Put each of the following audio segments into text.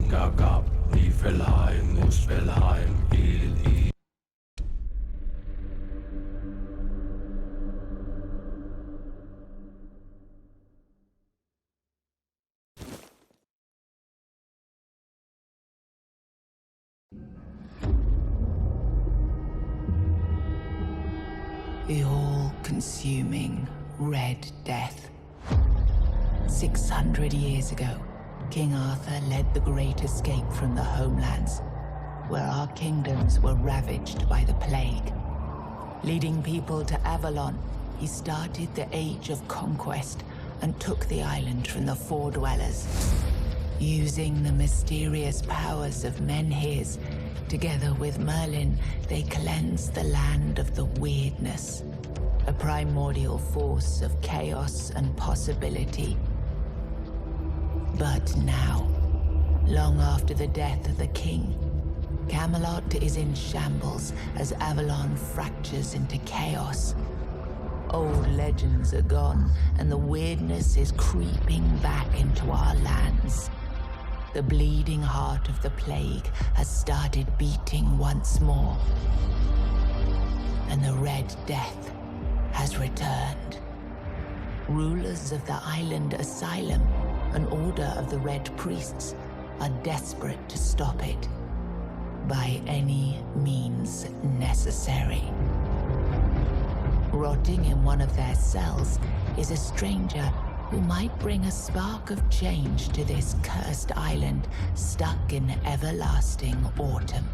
Gagab, Nifelheim, Muspelheim, Il. The all-consuming Red Death. 600 years ago, King Arthur led the Great Escape from the homelands, where our kingdoms were ravaged by the plague. Leading people to Avalon, he started the Age of Conquest and took the island from the Four Dwellers. Using the mysterious powers of Menhirs, together with Merlin, they cleansed the land of the weirdness, a primordial force of chaos and possibility. But now, long after the death of the king, Camelot is in shambles as Avalon fractures into chaos. Old legends are gone, and the weirdness is creeping back into our lands. The bleeding heart of the plague has started beating once more, and the Red Death has returned. Rulers of the island Asylum, an order of the Red Priests, are desperate to stop it by any means necessary. Rotting in one of their cells is a stranger who might bring a spark of change to this cursed island stuck in everlasting autumn.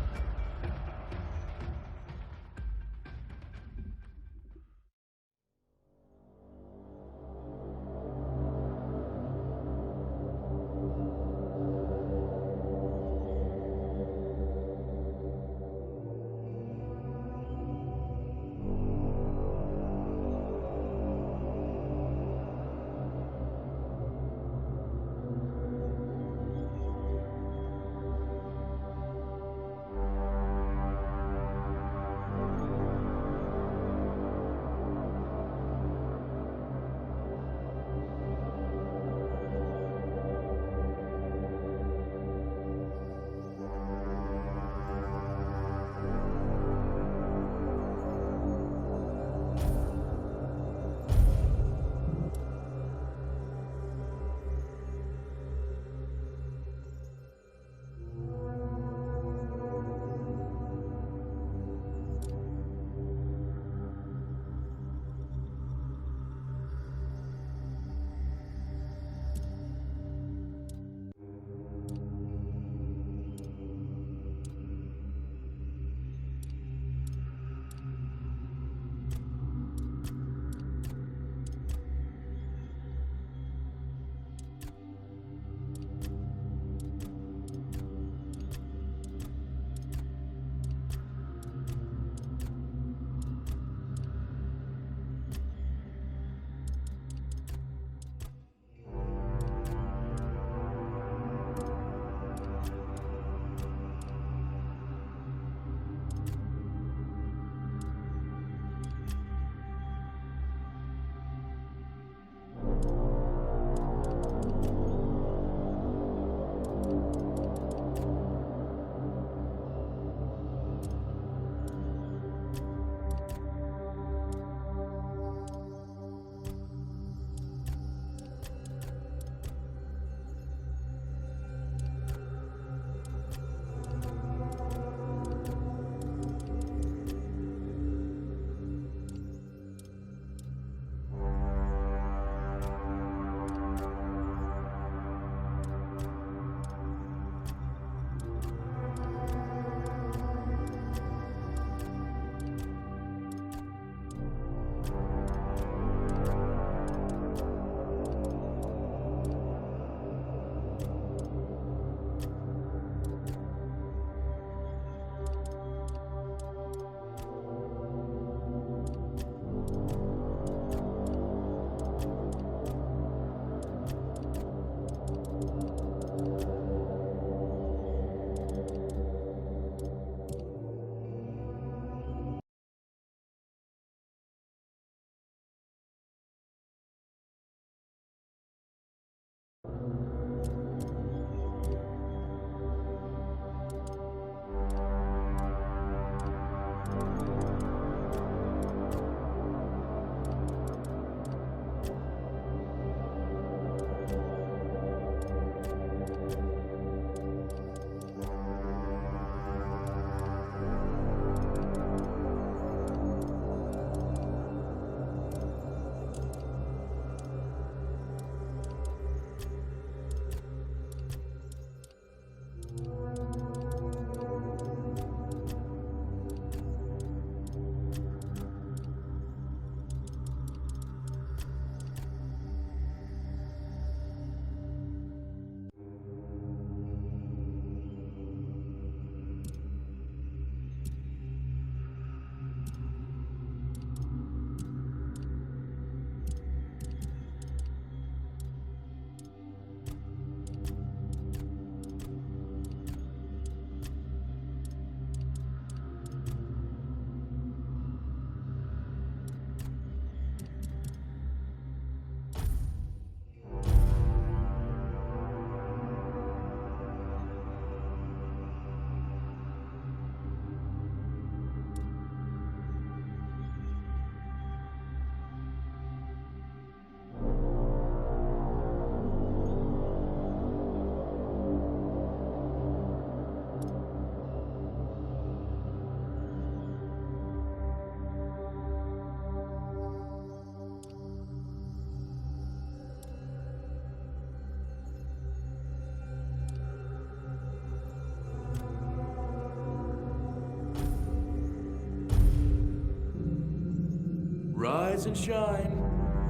Rise and shine,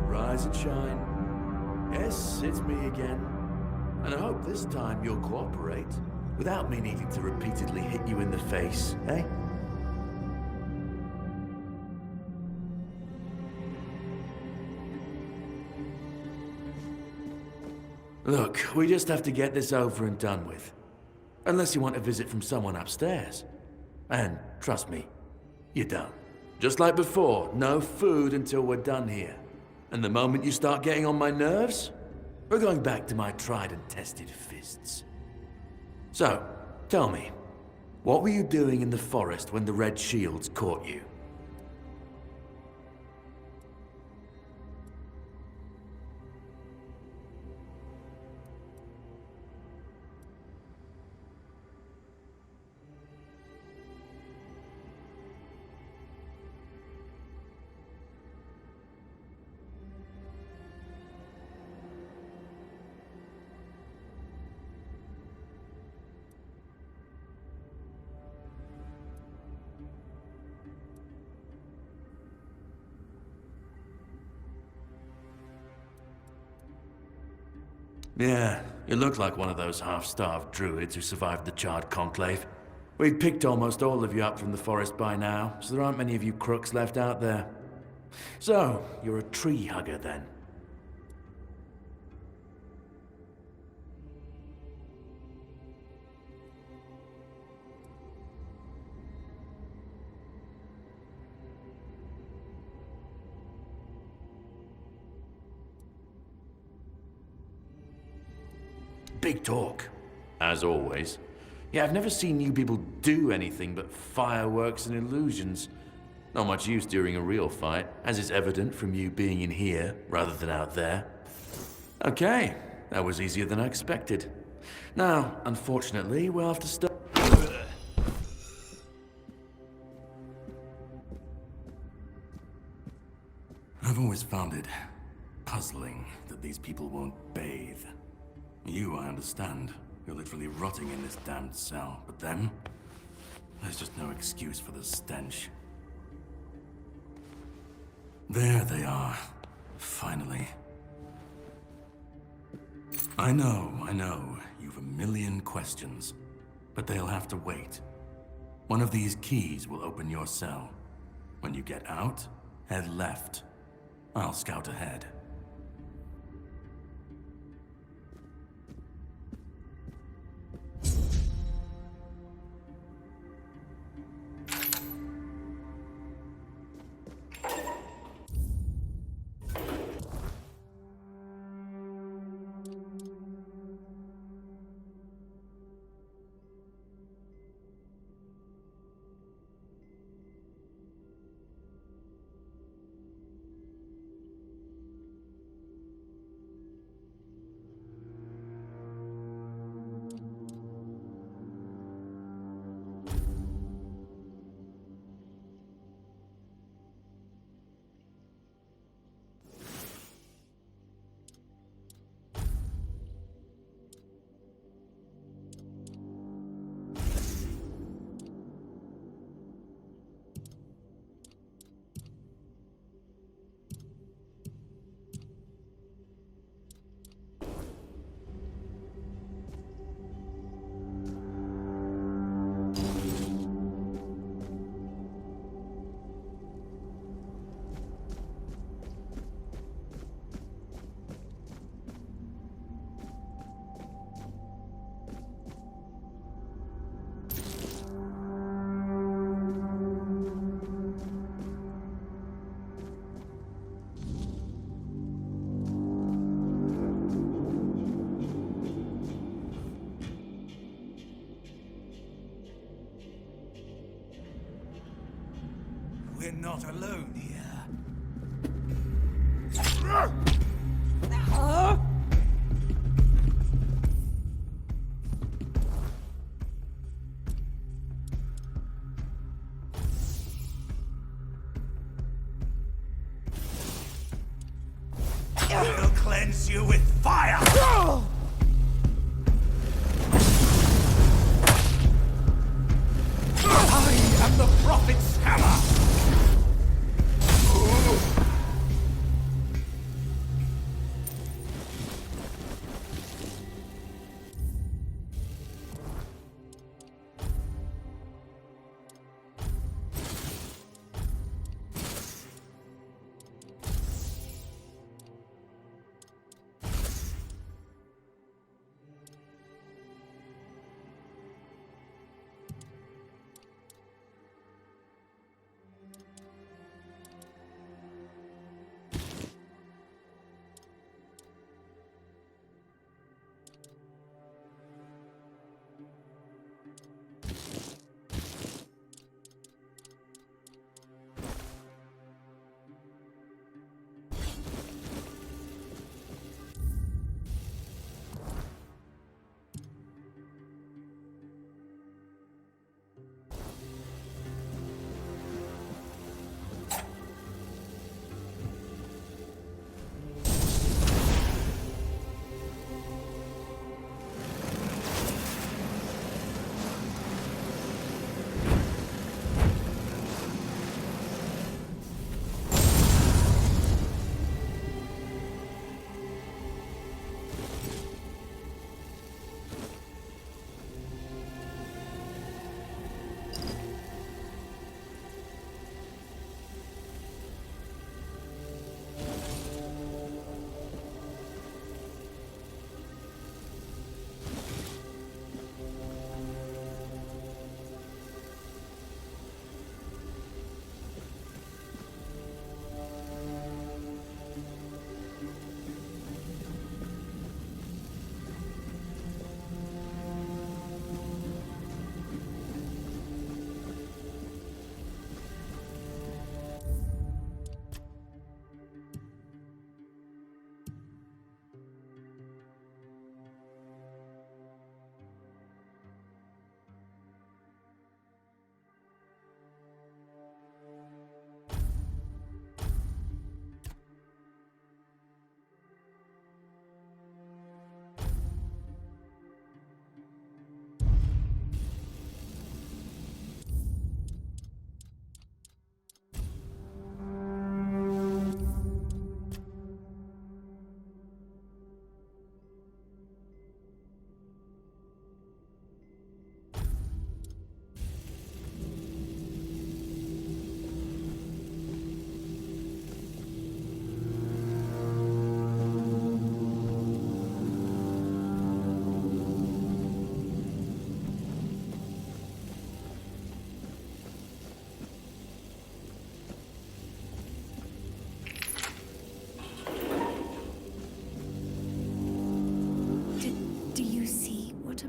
rise and shine. Yes, it's me again. And I hope this time you'll cooperate, without me needing to repeatedly hit you in the face, eh? Look, we just have to get this over and done with. Unless you want a visit from someone upstairs. And trust me, you don't. Just like before, no food until we're done here. And the moment you start getting on my nerves, we're going back to my tried and tested fists. So, tell me, what were you doing in the forest when the Red Shields caught you? Yeah, you look like one of those half-starved druids who survived the Charred Conclave. We'd picked almost all of you up from the forest by now, so there aren't many of you crooks left out there. So, you're a tree hugger then? Big talk, as always. Yeah, I've never seen you people do anything but fireworks and illusions. Not much use during a real fight, as is evident from you being in here rather than out there. Okay, that was easier than I expected. Now, unfortunately, we'll have to start. I've always found it puzzling that these people won't bathe. You, I understand. You're literally rotting in this damned cell. But them? There's just no excuse for the stench. There they are. Finally. I know. You've a million questions. But they'll have to wait. One of these keys will open your cell. When you get out, head left. I'll scout ahead. we're not alone here. We'll cleanse you with fire! I am the Prophet's hammer!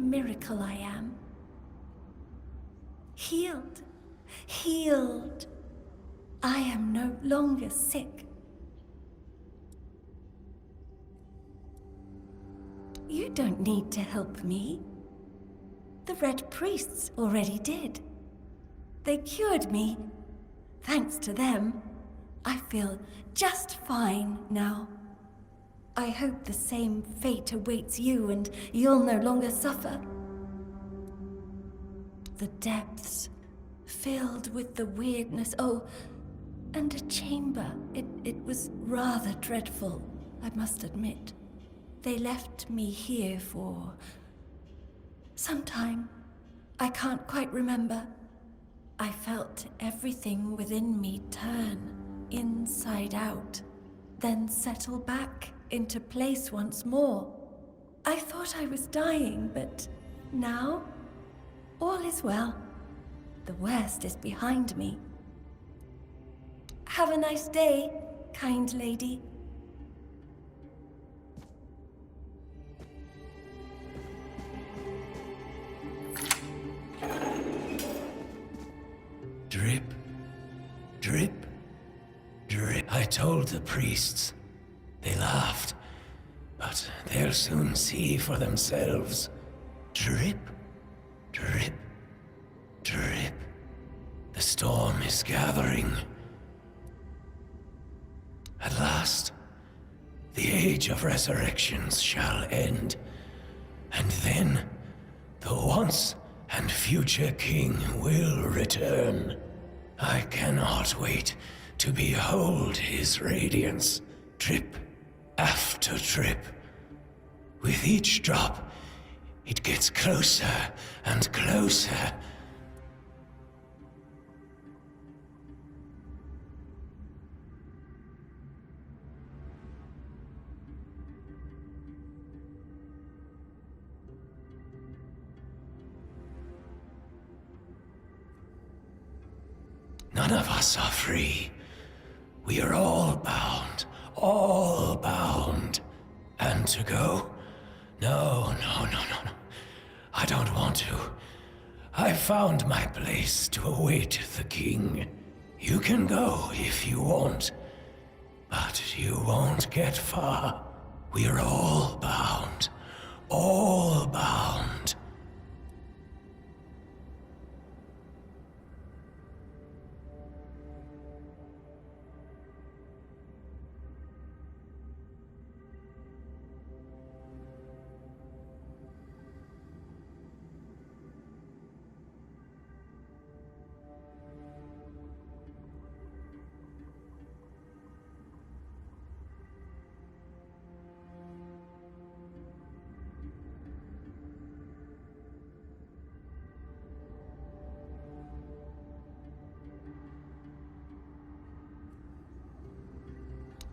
Miracle I am. Healed. Healed. I am no longer sick. You don't need to help me. The Red Priests already did. They cured me. Thanks to them, I feel just fine now. I hope the same fate awaits you and you'll no longer suffer. The depths, filled with the weirdness. Oh, and a chamber. It was rather dreadful, I must admit. They left me here for some time. I can't quite remember. I felt everything within me turn inside out, then settle back into place once more. I thought I was dying, but now all is well. The worst is behind me. Have a nice day, kind lady. Drip, drip. told the priests. They laughed. But they'll soon see for themselves. Drip, drip, drip. The storm is gathering. At last, the age of resurrections shall end. And then, the once and future king will return. I cannot wait to behold his radiance, drip after drip. With each drop, it gets closer and closer. None of us are free. We are all bound. All bound. And to go? No. I don't want to. I've found my place to await the king. You can go if you want. But you won't get far. We are all bound. All bound.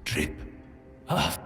Drip. Ah.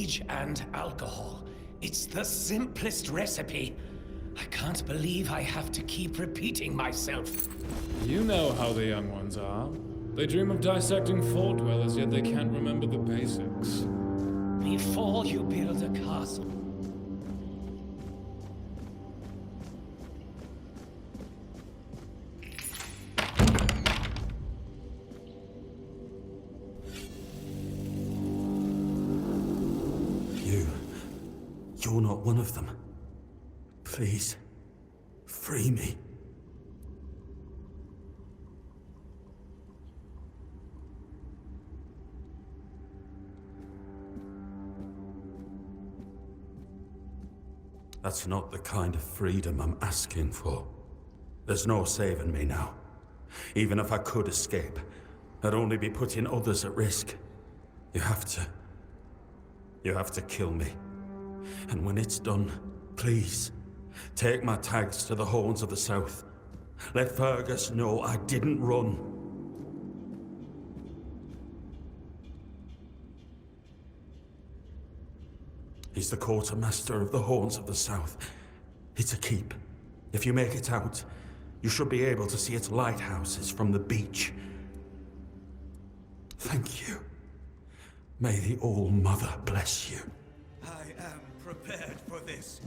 rage and alcohol. It's the simplest recipe. I can't believe I have to keep repeating myself. You know how the young ones are. They dream of dissecting fort dwellers, yet they can't remember the basics. Before you build a castle, You're not one of them. Please, free me. That's not the kind of freedom I'm asking for. There's no saving me now. Even if I could escape, I'd only be putting others at risk. You have to kill me. And when it's done, please, take my tags to the Horns of the South. Let Fergus know I didn't run. He's the quartermaster of the Horns of the South. It's a keep. If you make it out, you should be able to see its lighthouses from the beach. Thank you. May the All-Mother bless you. I am prepared for this.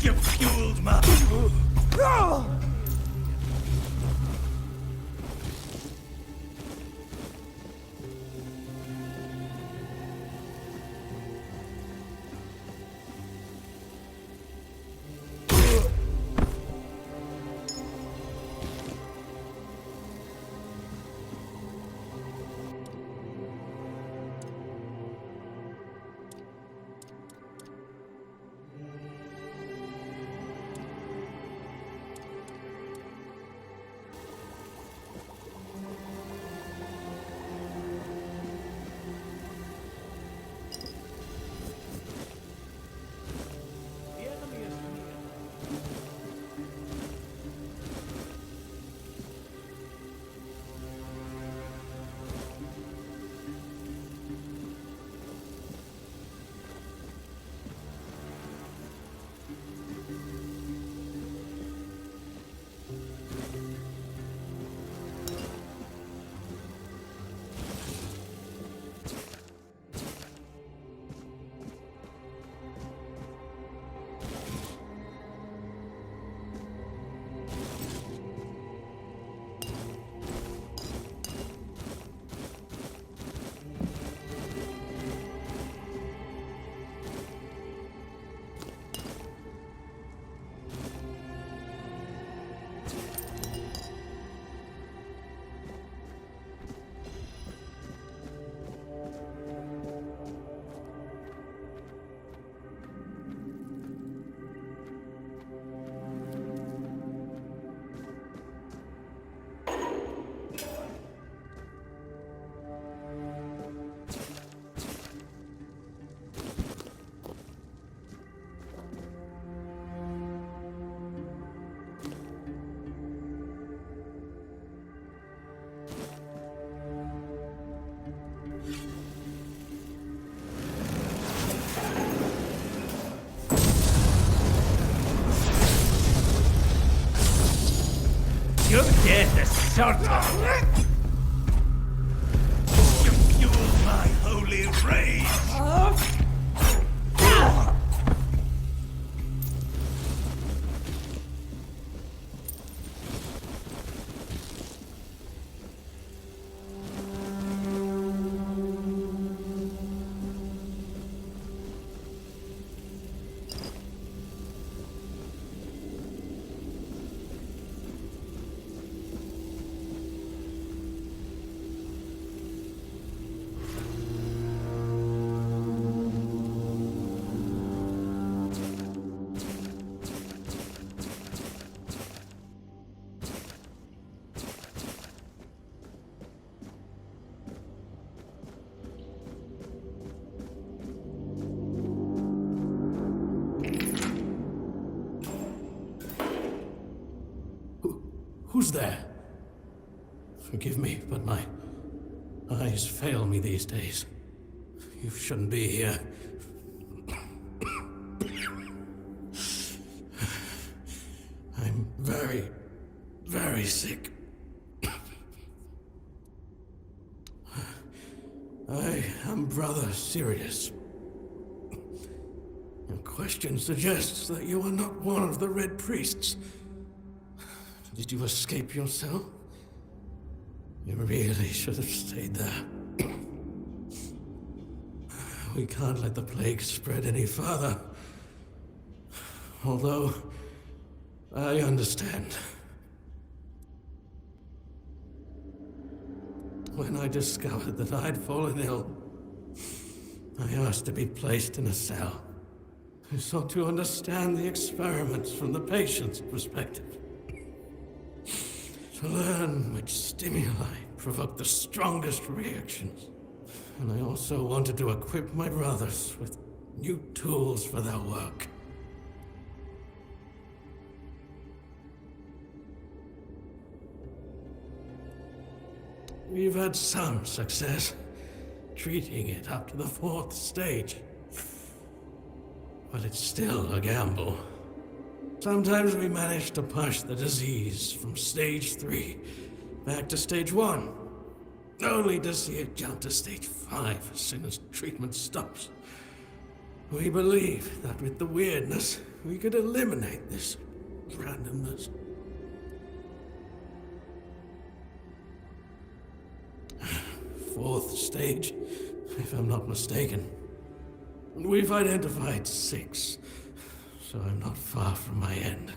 You fueled my... Your death is certain. You fueled my holy rage. was there. Forgive me, but my eyes fail me these days. You shouldn't be here. I'm very, very sick. I am Brother Sirius. Your question suggests that you are not one of the Red Priests. Did you escape yourself? You really should have stayed there. We can't let the plague spread any further. Although, I understand. When I discovered that I'd fallen ill, I asked to be placed in a cell. I sought to understand the experiments from the patient's perspective. To learn which stimuli provoke the strongest reactions. And I also wanted to equip my brothers with new tools for their work. We've had some success treating it up to the 4th stage. But it's still a gamble. Sometimes we manage to push the disease from stage 3 back to stage 1, only to see it jump to stage 5 as soon as treatment stops. We believe that with the weirdness, we could eliminate this randomness. Fourth stage, if I'm not mistaken. We've identified 6, so I'm not far from my end.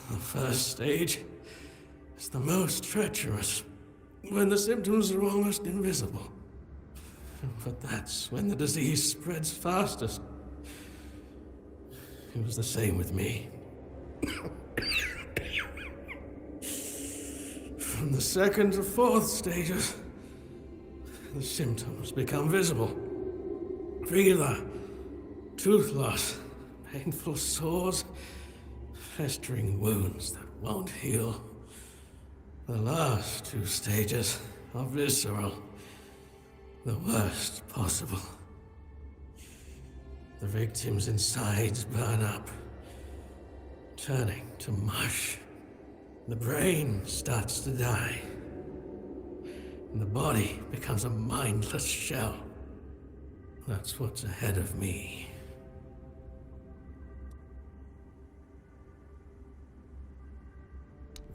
The first stage is the most treacherous, when the symptoms are almost invisible. But that's when the disease spreads fastest. It was the same with me. From the 2nd to 4th stages, the symptoms become visible. Fever, tooth loss, painful sores, festering wounds that won't heal. The last 2 stages are visceral, the worst possible. The victim's insides burn up, turning to mush. The brain starts to die, and the body becomes a mindless shell. That's what's ahead of me.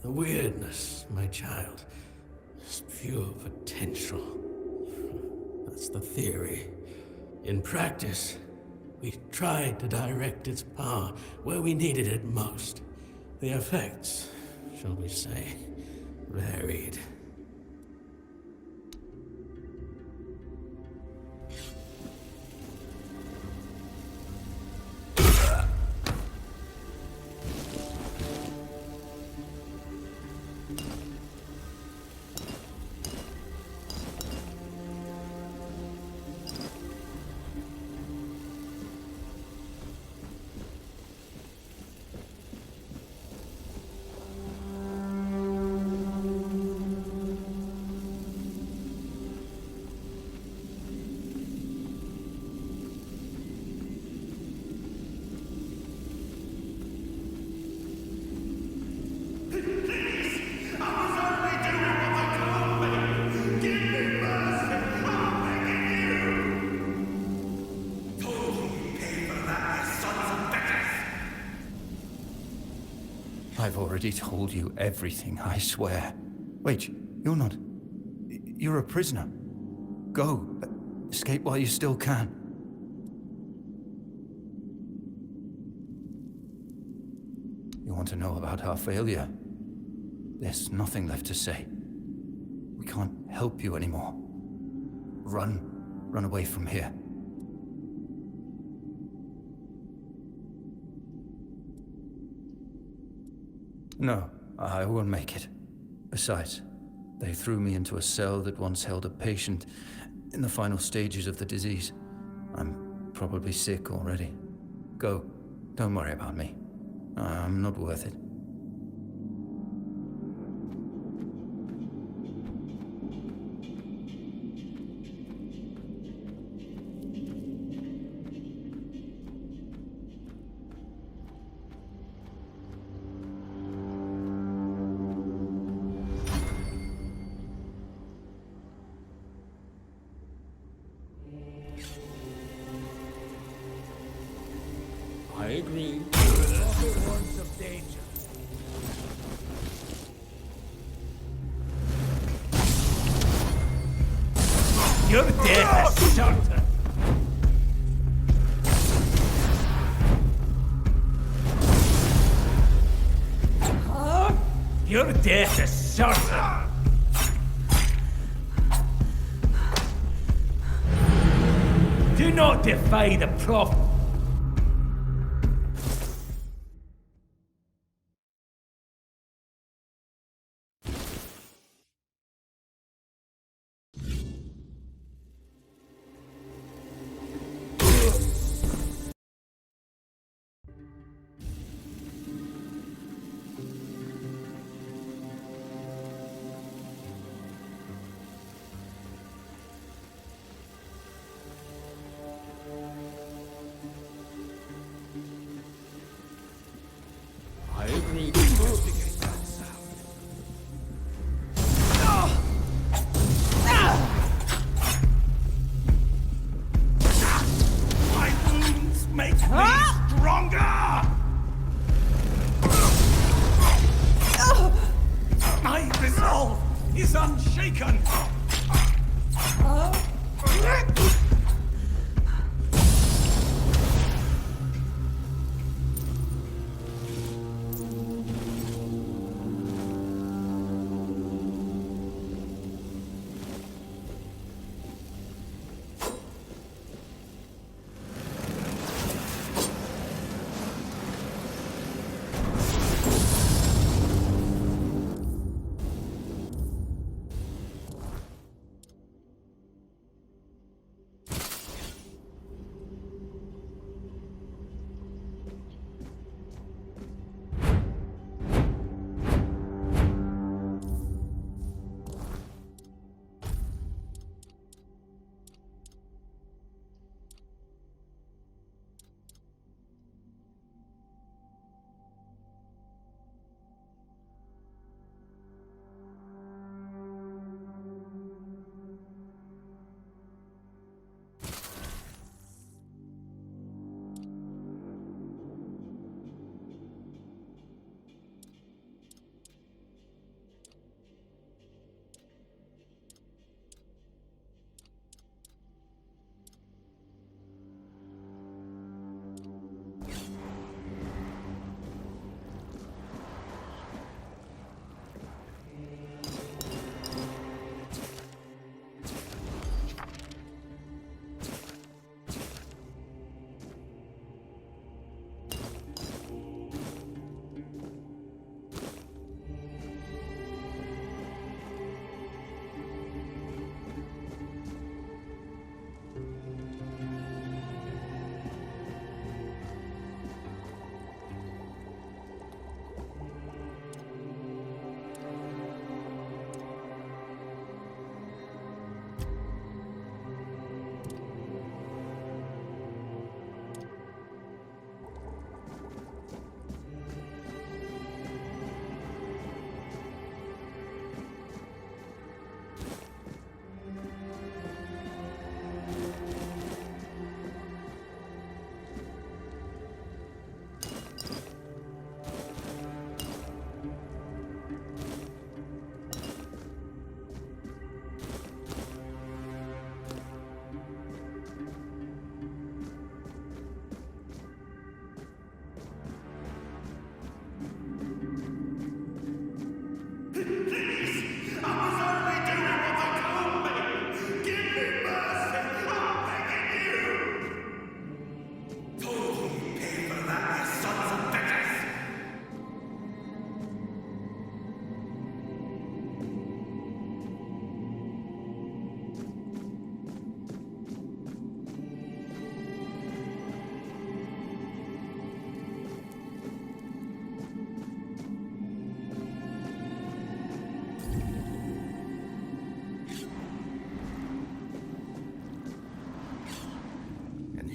The weirdness, my child, is pure potential. That's the theory. In practice, we tried to direct its power where we needed it most. The effects, shall we say, varied. I've already told you everything, I swear. Wait, you're not... You're a prisoner. Go. Escape while you still can. You want to know about our failure? There's nothing left to say. We can't help you anymore. Run. Run away from here. No, I won't make it. Besides, they threw me into a cell that once held a patient in the final stages of the disease. I'm probably sick already. Go. Don't worry about me. I'm not worth it. agree. Horns of danger. Your death is certain. Your death is certain. Do not defy the prophet. I agree. My wounds make me stronger! My resolve is unshaken!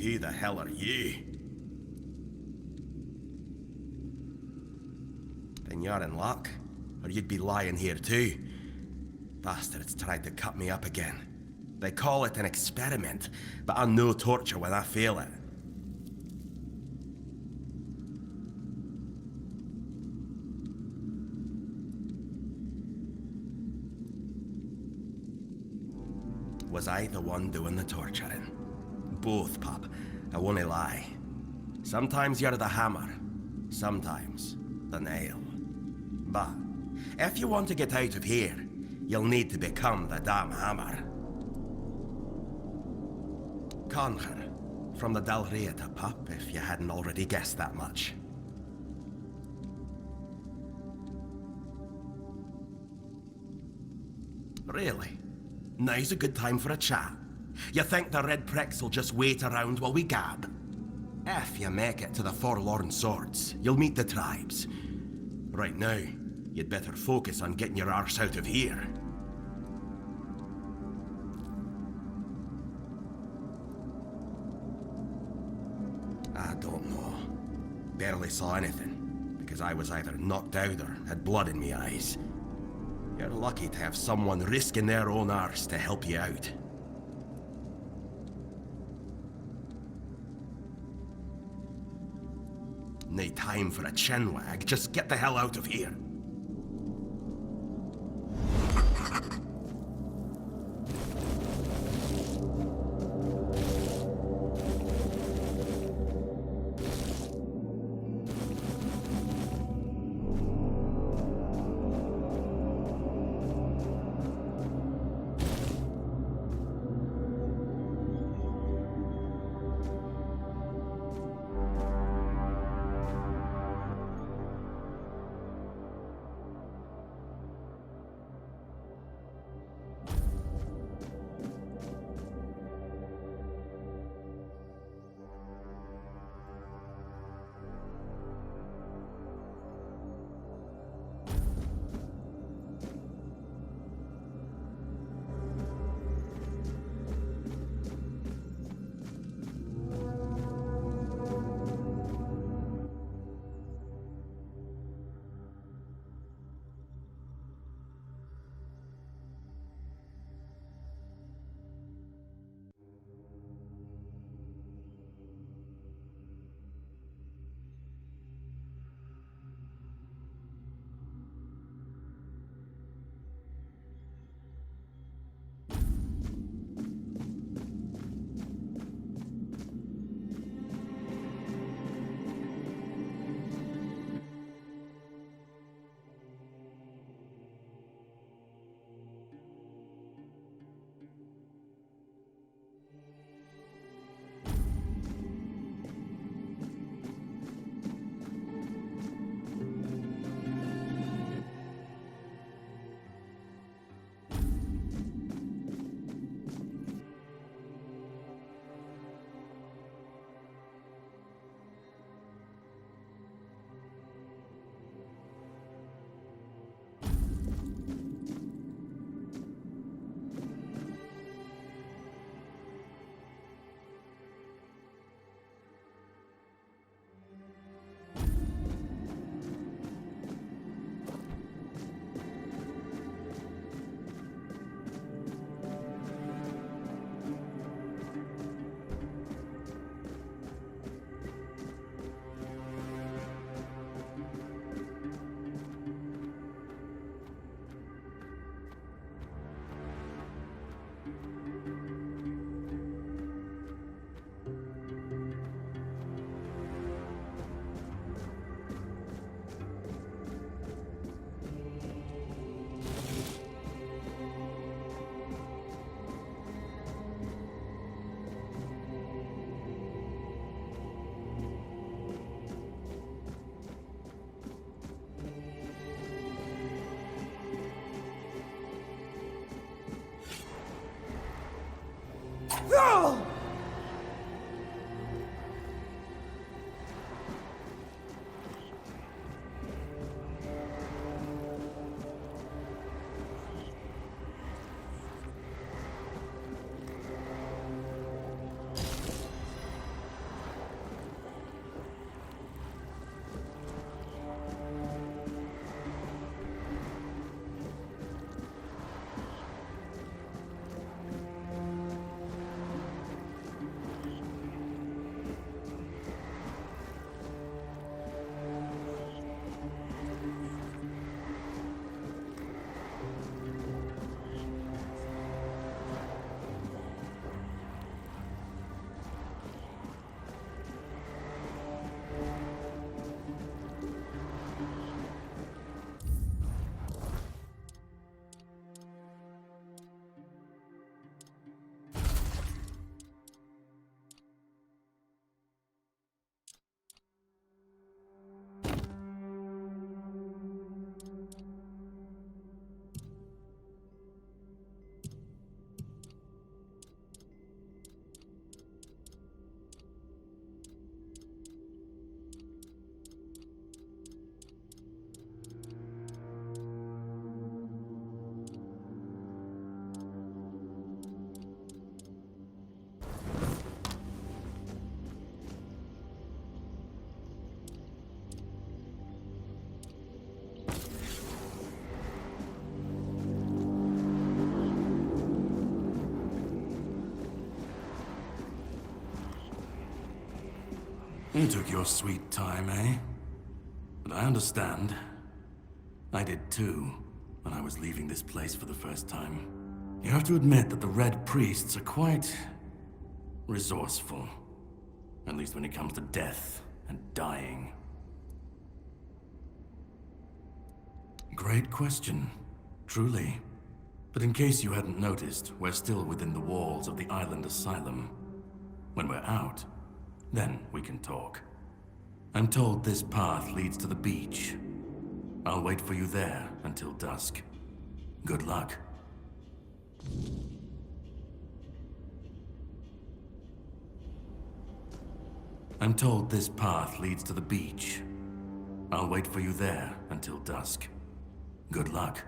Who the hell are you? Then you're in luck, or you'd be lying here too. Bastards tried to cut me up again. They call it an experiment, but I know torture when I feel it. was I the one doing the torturing? Both, pup. I won't lie. Sometimes you're the hammer, sometimes the nail. But if you want to get out of here, you'll need to become the damn hammer. Conquer. From the Dalriata, pup, if you hadn't already guessed that much. Really? Now's a good time for a chat. You think the red pricks will just wait around while we gab? If you make it to the Forlorn Swords, you'll meet the tribes. Right now, you'd better focus on getting your arse out of here. I don't know. Barely saw anything, because I was either knocked out or had blood in me eyes. You're lucky to have someone risking their own arse to help you out. No time for a chinwag, just get the hell out of here. You took your sweet time, eh? But I understand. I did too, when I was leaving this place for the first time. You have to admit that the Red Priests are quite resourceful. At least when it comes to death and dying. Great question, truly. But in case you hadn't noticed, we're still within the walls of the island asylum. When we're out, then we can talk. I'm told this path leads to the beach. I'll wait for you there until dusk. Good luck. I'm told this path leads to the beach. I'll wait for you there until dusk. Good luck.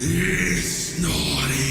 It's not here.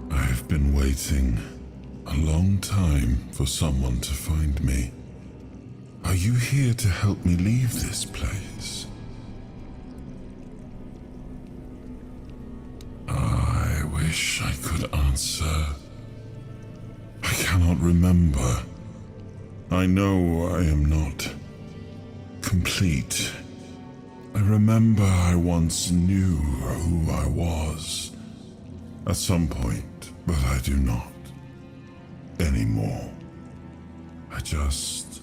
I've been waiting a long time for someone to find me. Are you here to help me leave this place? I wish I could answer. I cannot remember. I know I am not complete. I remember I once knew who I was at some point, but I do not anymore. I just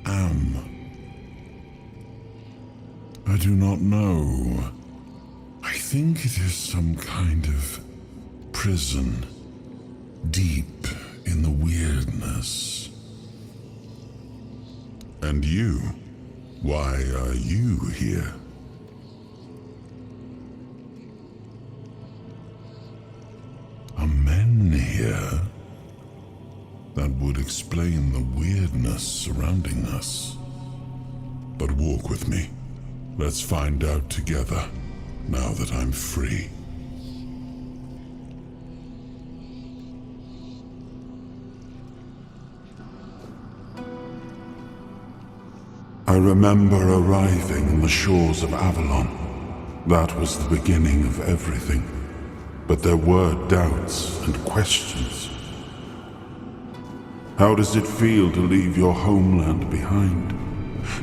am. I do not know. I think it is some kind of prison deep in the weirdness. And you? Why are you here? Are men here? That would explain the weirdness surrounding us. But walk with me. Let's find out together, now that I'm free. I remember arriving on the shores of Avalon. That was the beginning of everything. But there were doubts and questions. How does it feel to leave your homeland behind?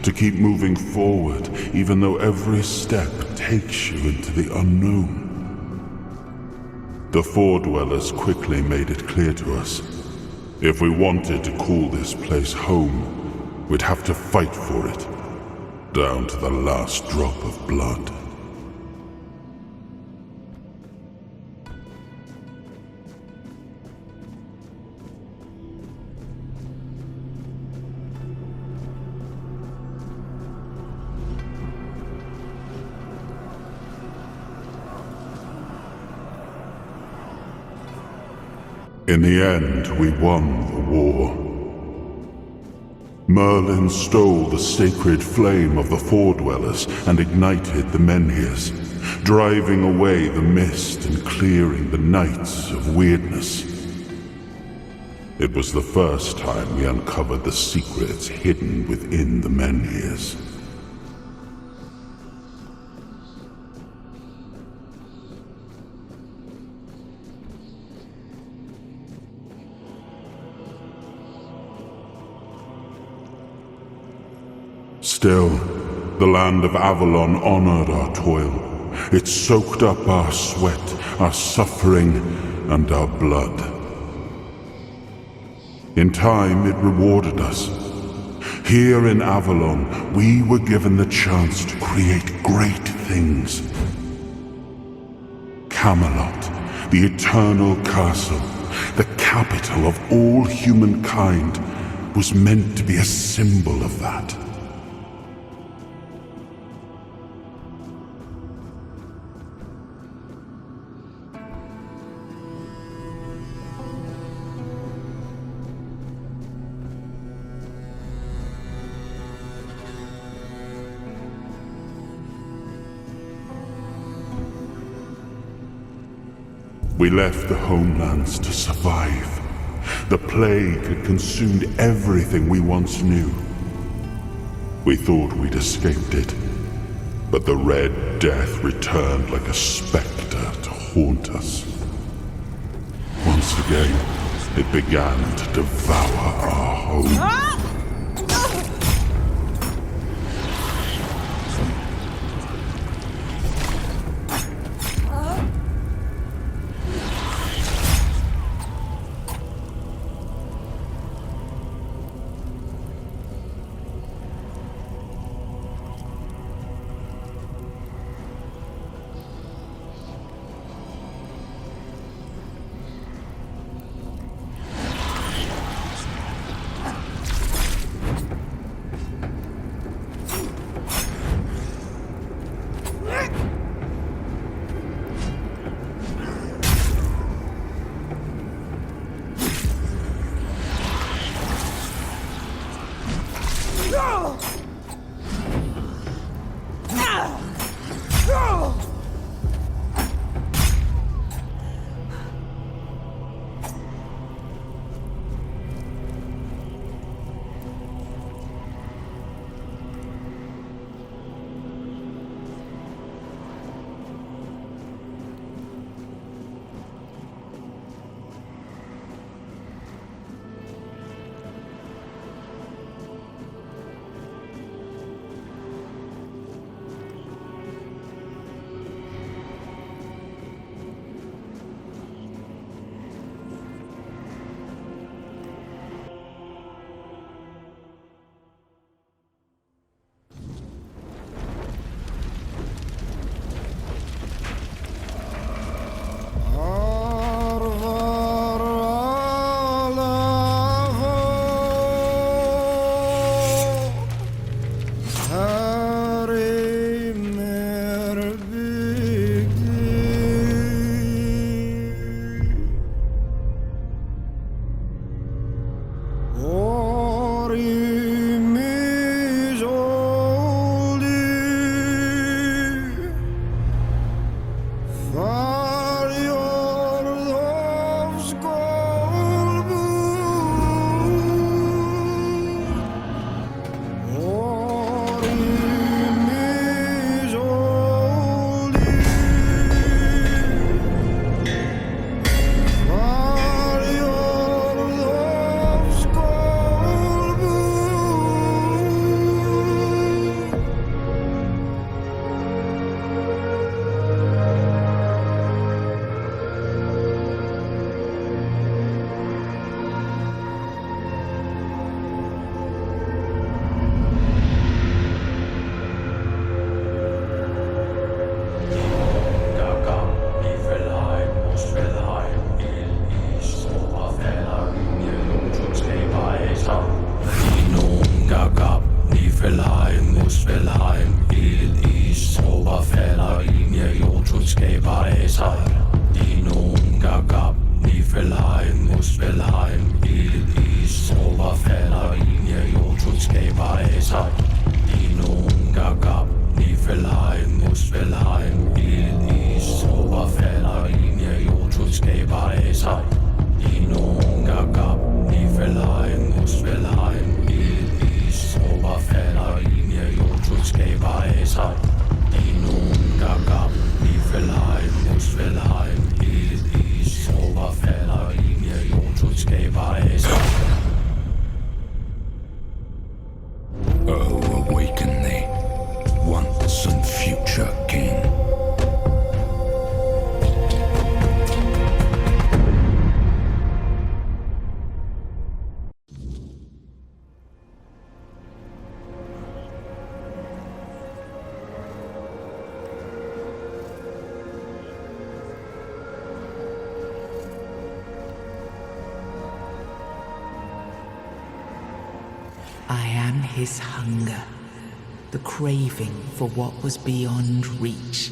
To keep moving forward, even though every step takes you into the unknown? The Four Dwellers quickly made it clear to us. If we wanted to call this place home, we'd have to fight for it, down to the last drop of blood. In the end, we won the war. Merlin stole the sacred flame of the Four Dwellers and ignited the Menhirs, driving away the mist and clearing the nights of weirdness. It was the first time we uncovered the secrets hidden within the Menhirs. Still, the land of Avalon honored our toil. It soaked up our sweat, our suffering, and our blood. In time, it rewarded us. Here in Avalon, we were given the chance to create great things. Camelot, the eternal castle, the capital of all humankind, was meant to be a symbol of that. We left the homelands to survive. The plague had consumed everything we once knew. We thought we'd escaped it, but the Red Death returned like a specter to haunt us. Once again, it began to devour our home. Oh, awaken thee, once and future king. I am his hunger, the craving for what was beyond reach.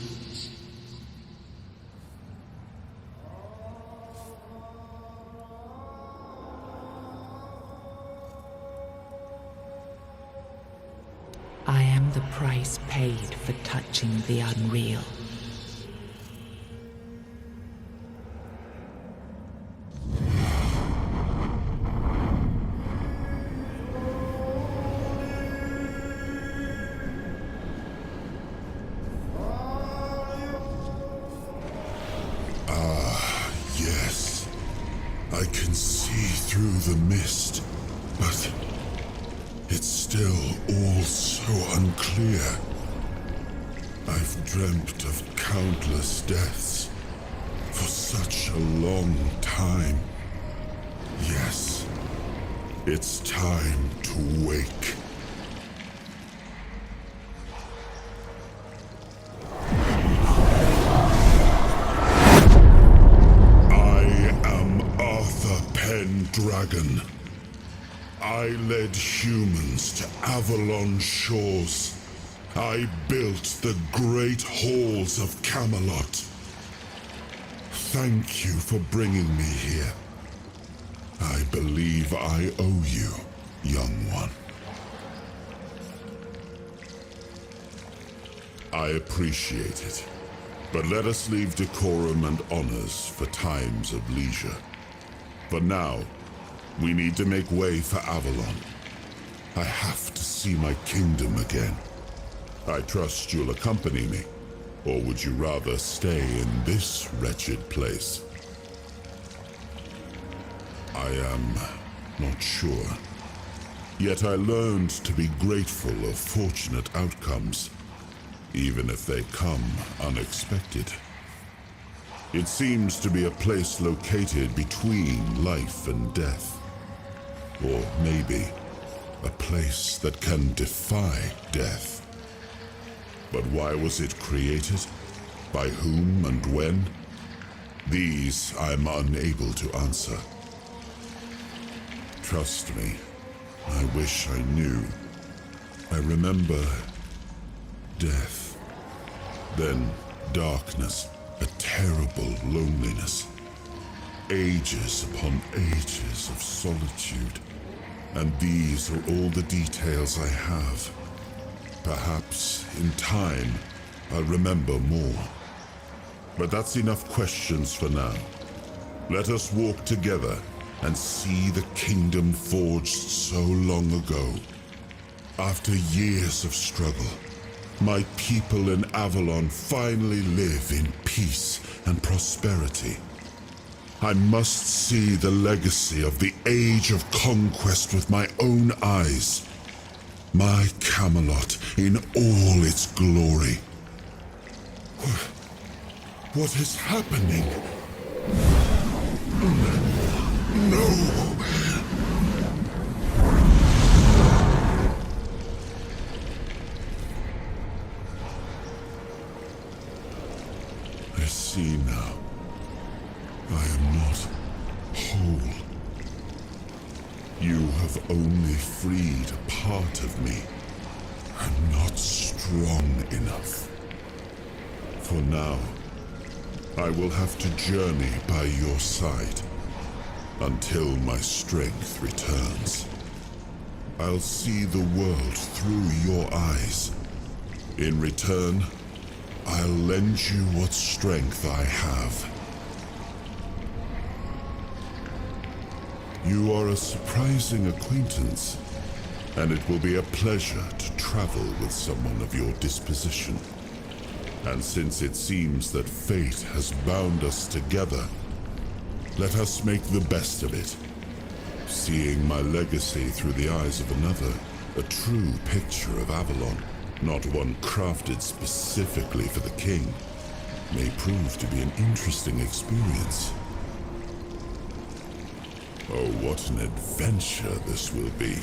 I am the price paid for touching the unreal. I can see through the mist, but it's still all so unclear. I've dreamt of countless deaths for such a long time. Yes, it's time to wake. Dragon. I led humans to Avalon shores. I built the great halls of Camelot. Thank you for bringing me here. I believe I owe you, young one. I appreciate it, but let us leave decorum and honors for times of leisure. For now, we need to make way for Avalon. I have to see my kingdom again. I trust you'll accompany me, or would you rather stay in this wretched place? I am not sure. Yet I learned to be grateful of fortunate outcomes, even if they come unexpected. It seems to be a place located between life and death. Or maybe a place that can defy death. But why was it created? By whom and when? These I'm unable to answer. Trust me, I wish I knew. I remember death, then darkness, a terrible loneliness. Ages upon ages of solitude. And these are all the details I have. Perhaps, in time, I'll remember more. But that's enough questions for now. Let us walk together and see the kingdom forged so long ago. After years of struggle, my people in Avalon finally live in peace and prosperity. I must see the legacy of the Age of Conquest with my own eyes. My Camelot in all its glory. What is happening? No! I see now. I am not whole. You have only freed a part of me. I'm not strong enough. For now, I will have to journey by your side until my strength returns. I'll see the world through your eyes. In return, I'll lend you what strength I have. You are a surprising acquaintance, and it will be a pleasure to travel with someone of your disposition. And since it seems that fate has bound us together, let us make the best of it. Seeing my legacy through the eyes of another, a true picture of Avalon, not one crafted specifically for the king, may prove to be an interesting experience. Oh, what an adventure this will be.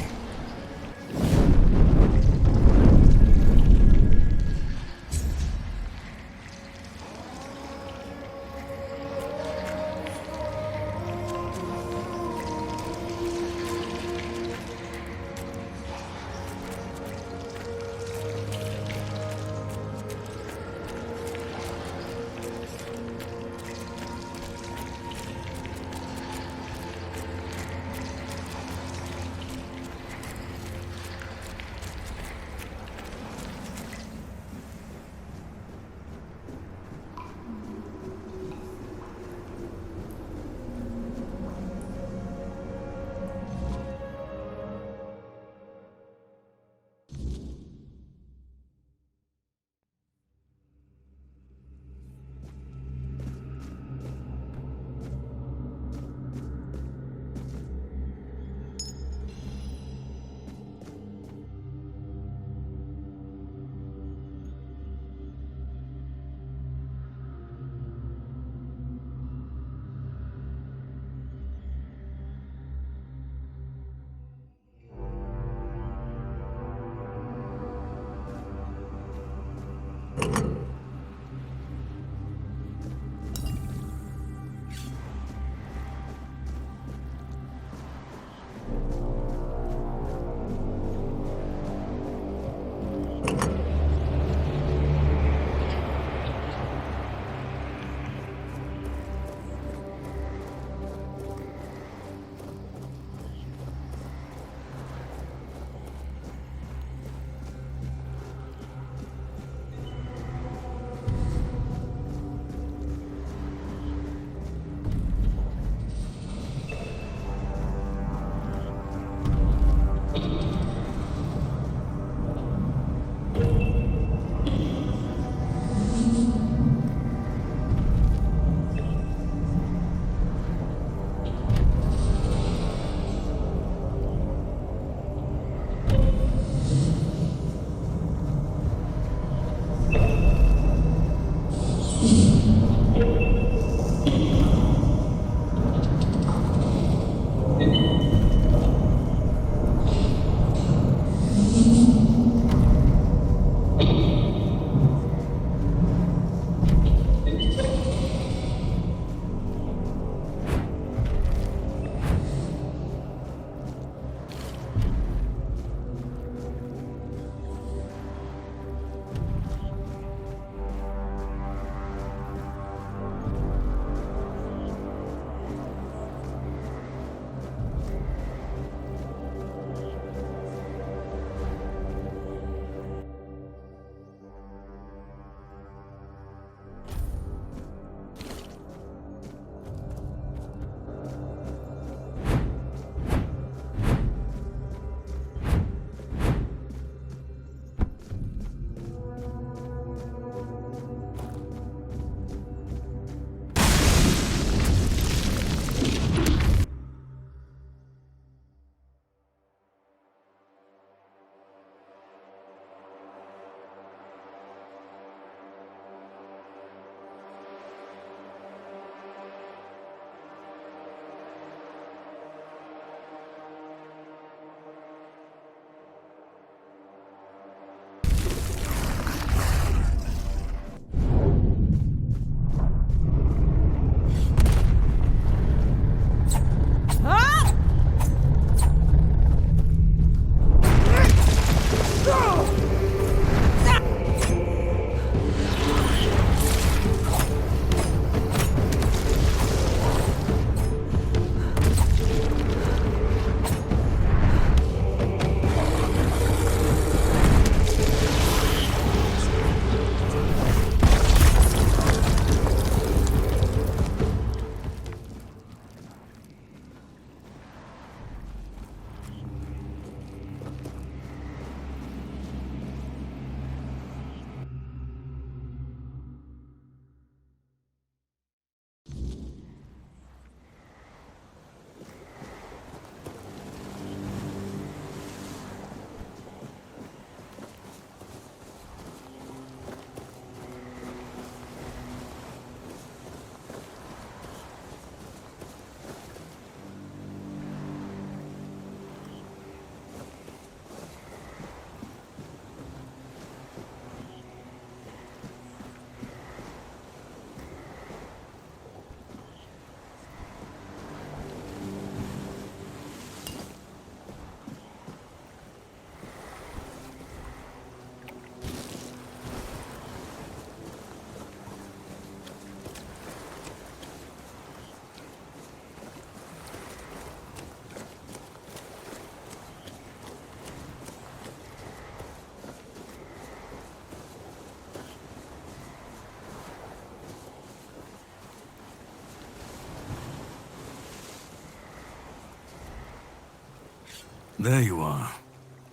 There you are.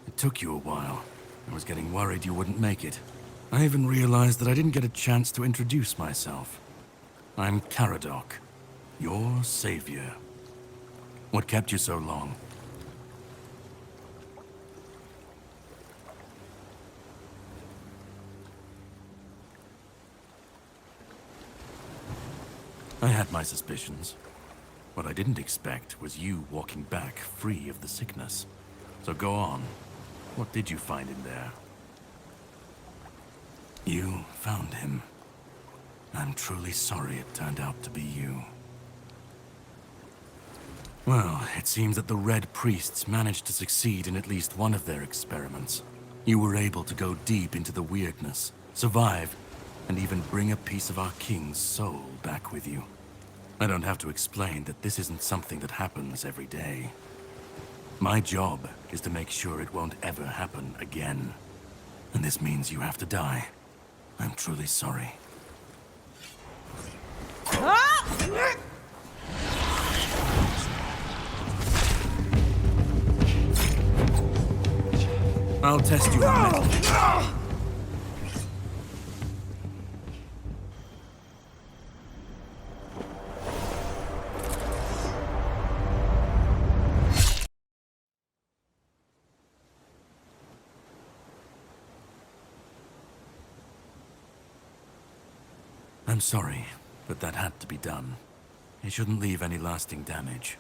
It took you a while. I was getting worried you wouldn't make it. I even realized that I didn't get a chance to introduce myself. I'm Caradoc, your savior. What kept you so long? I had my suspicions. What I didn't expect was you walking back free of the sickness. So go on. What did you find in there? You found him. I'm truly sorry it turned out to be you. Well, it seems that the Red Priests managed to succeed in at least one of their experiments. You were able to go deep into the weirdness, survive, and even bring a piece of our king's soul back with you. I don't have to explain that this isn't something that happens every day. My job is to make sure it won't ever happen again. And this means you have to die. I'm truly sorry. I'll test you in a minute. I'm sorry, but that had to be done. It shouldn't leave any lasting damage.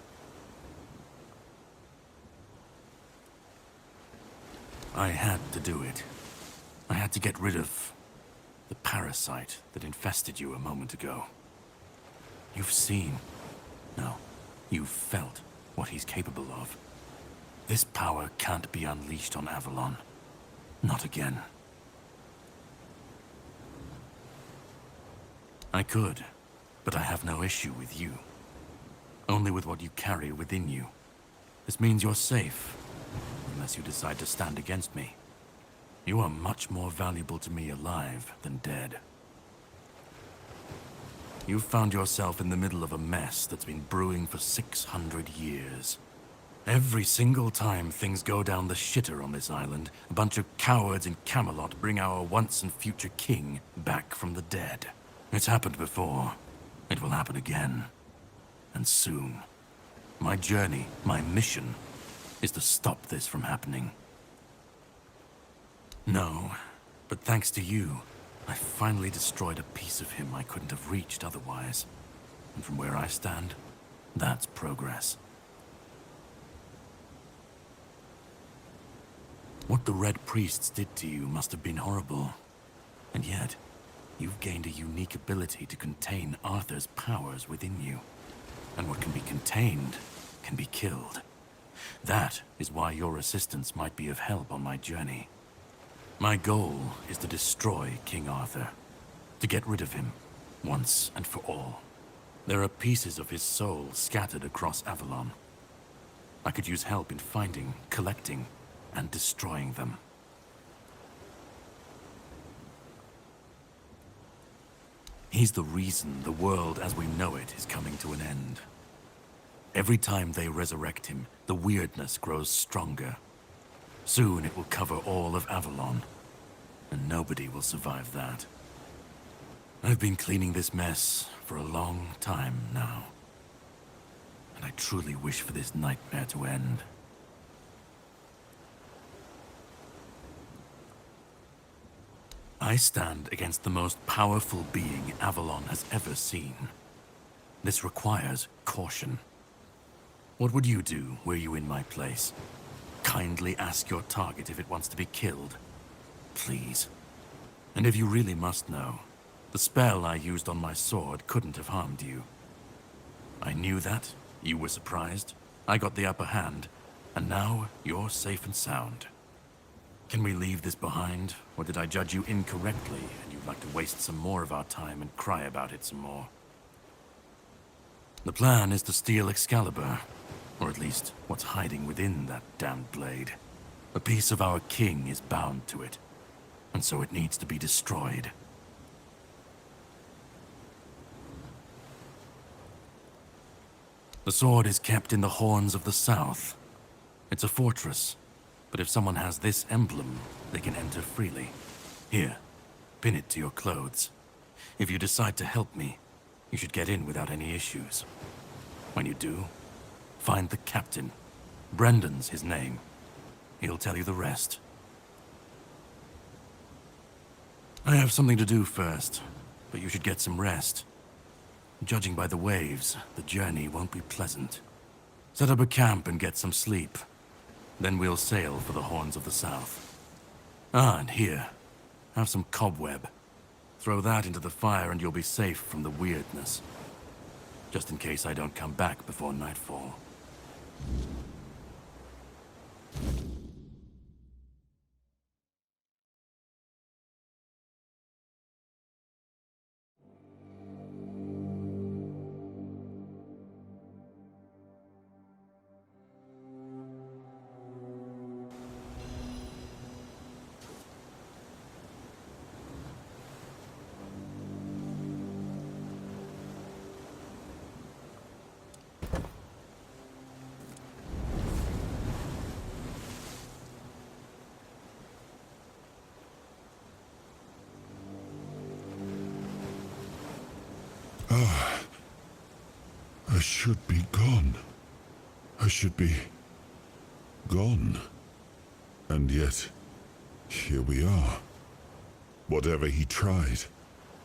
I had to do it. I had to get rid of the parasite that infested you a moment ago. You've seen, no, you've felt what he's capable of. This power can't be unleashed on Avalon. Not again. I could, but I have no issue with you. Only with what you carry within you. This means you're safe, unless you decide to stand against me. You are much more valuable to me alive than dead. You've found yourself in the middle of a mess that's been brewing for 600 years. Every single time things go down the shitter on this island, a bunch of cowards in Camelot bring our once and future king back from the dead. It's happened before. It will happen again. And soon. My journey, my mission, is to stop this from happening. No, but thanks to you, I finally destroyed a piece of him I couldn't have reached otherwise. And from where I stand, that's progress. What the Red Priests did to you must have been horrible. And yet, you've gained a unique ability to contain Arthur's powers within you. And what can be contained can be killed. That is why your assistance might be of help on my journey. My goal is to destroy King Arthur. To get rid of him, once and for all. There are pieces of his soul scattered across Avalon. I could use help in finding, collecting, and destroying them. He's the reason the world as we know it is coming to an end. Every time they resurrect him, the weirdness grows stronger. Soon it will cover all of Avalon, and nobody will survive that. I've been cleaning this mess for a long time now, and I truly wish for this nightmare to end. I stand against the most powerful being Avalon has ever seen. This requires caution. What would you do were you in my place? Kindly ask your target if it wants to be killed. Please. And if you really must know, the spell I used on my sword couldn't have harmed you. I knew that, you were surprised, I got the upper hand, and now you're safe and sound. Can we leave this behind, or did I judge you incorrectly and you'd like to waste some more of our time and cry about it some more? The plan is to steal Excalibur, or at least what's hiding within that damned blade. A piece of our king is bound to it, and so it needs to be destroyed. The sword is kept in the Horns of the South. It's a fortress, but if someone has this emblem, they can enter freely. Here, pin it to your clothes. If you decide to help me, you should get in without any issues. When you do, find the captain. Brendan's his name. He'll tell you the rest. I have something to do first, but you should get some rest. Judging by the waves, the journey won't be pleasant. Set up a camp and get some sleep. Then we'll sail for the Horns of the South. Ah, and here, have some cobweb. Throw that into the fire and you'll be safe from the weirdness. Just in case I don't come back before nightfall. I should be gone. I should be gone. And yet, here we are. Whatever he tried,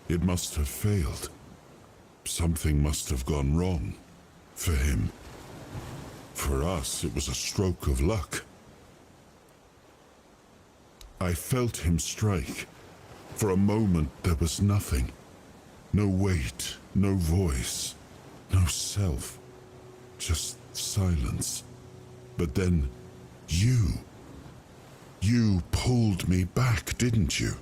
it must have failed. Something must have gone wrong. For him. For us, it was a stroke of luck. I felt him strike. For a moment, there was nothing. No weight, no voice, no self. Just silence. But then, you pulled me back, didn't you?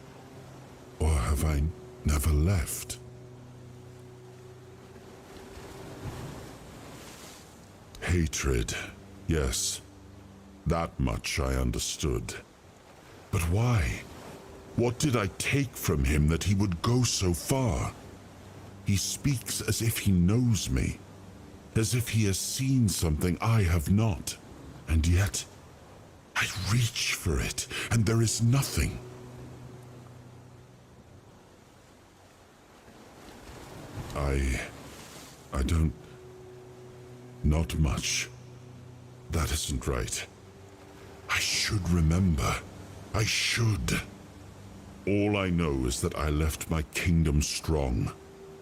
Or have I never left? Hatred, yes. That much I understood. But why? What did I take from him that he would go so far? He speaks as if he knows me, as if he has seen something I have not. And yet, I reach for it, and there is nothing. I don't... Not much. That isn't right. I should remember. I should. All I know is that I left my kingdom strong,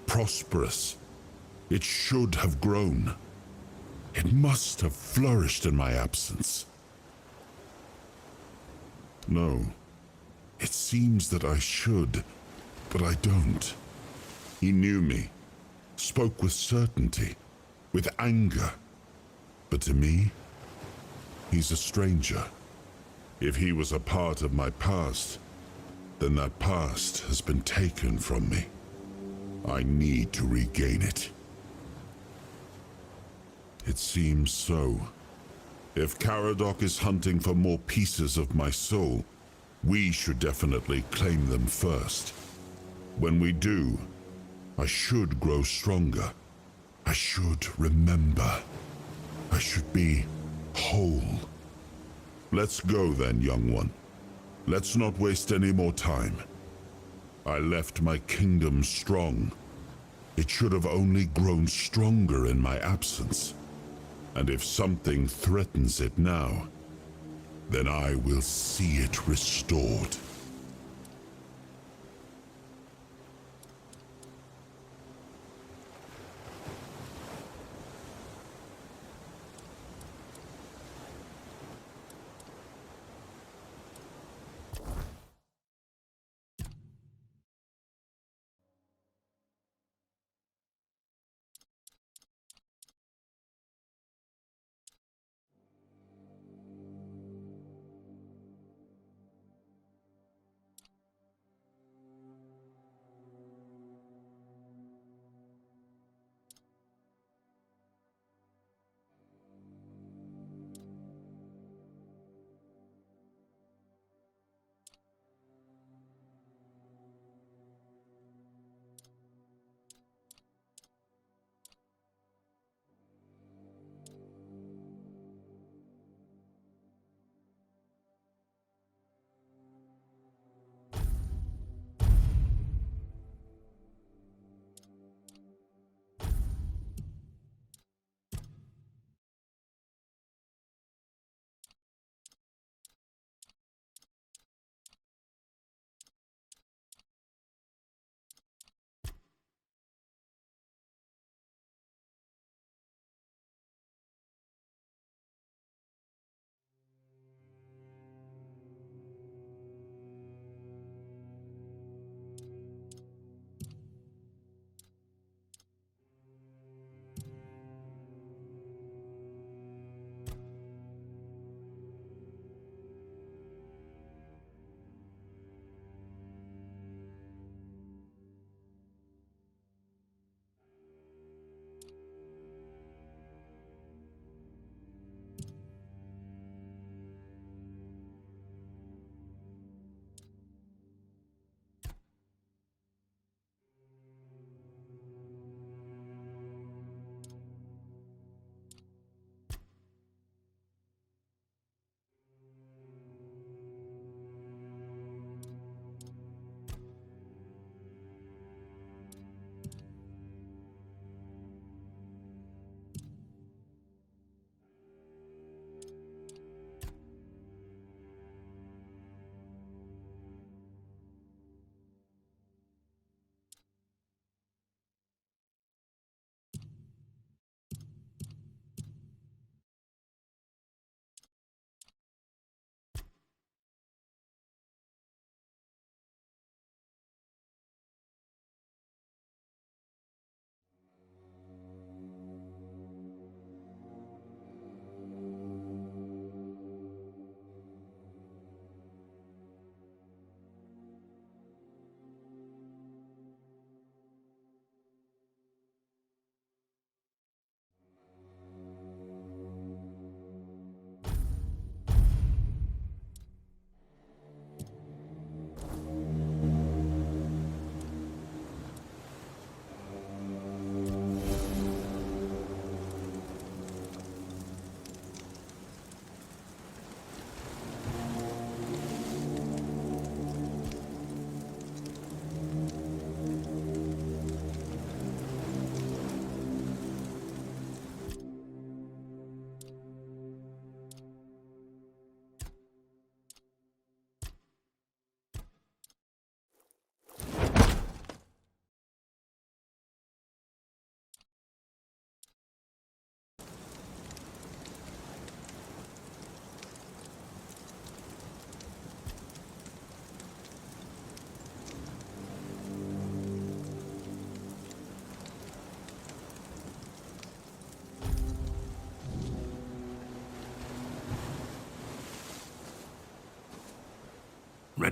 prosperous. It should have grown. It must have flourished in my absence. No. It seems that I should, but I don't. He knew me, spoke with certainty, with anger. But to me, he's a stranger. If he was a part of my past, then that past has been taken from me. I need to regain it. It seems so. If Caradoc is hunting for more pieces of my soul, we should definitely claim them first. When we do, I should grow stronger. I should remember. I should be whole. Let's go then, young one. Let's not waste any more time. I left my kingdom strong. It should have only grown stronger in my absence. And if something threatens it now, then I will see it restored.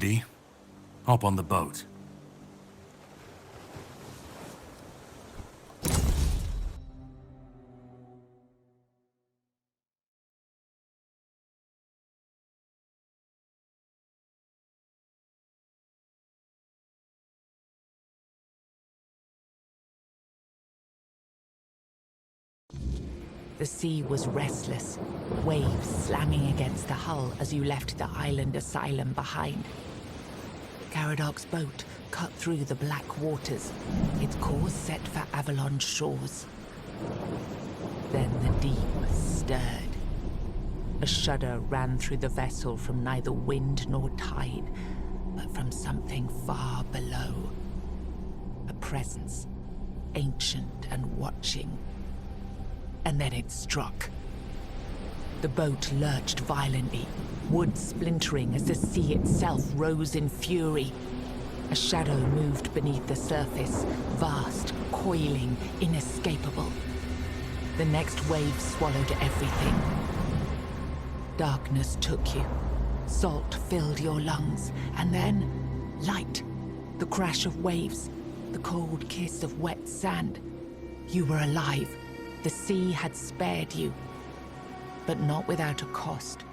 Ready? Hop on the boat. The sea was restless, waves slamming against the hull as you left the island asylum behind. Caradoc's boat cut through the black waters, its course set for Avalon's shores. Then the deep stirred. A shudder ran through the vessel from neither wind nor tide, but from something far below. A presence, ancient and watching. And then it struck. The boat lurched violently, wood splintering as the sea itself rose in fury. A shadow moved beneath the surface, vast, coiling, inescapable. The next wave swallowed everything. Darkness took you. Salt filled your lungs, and then light. The crash of waves, the cold kiss of wet sand. You were alive. The sea had spared you, but not without a cost.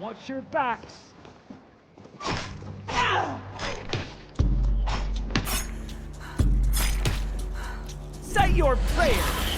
Watch your backs. Say your prayers.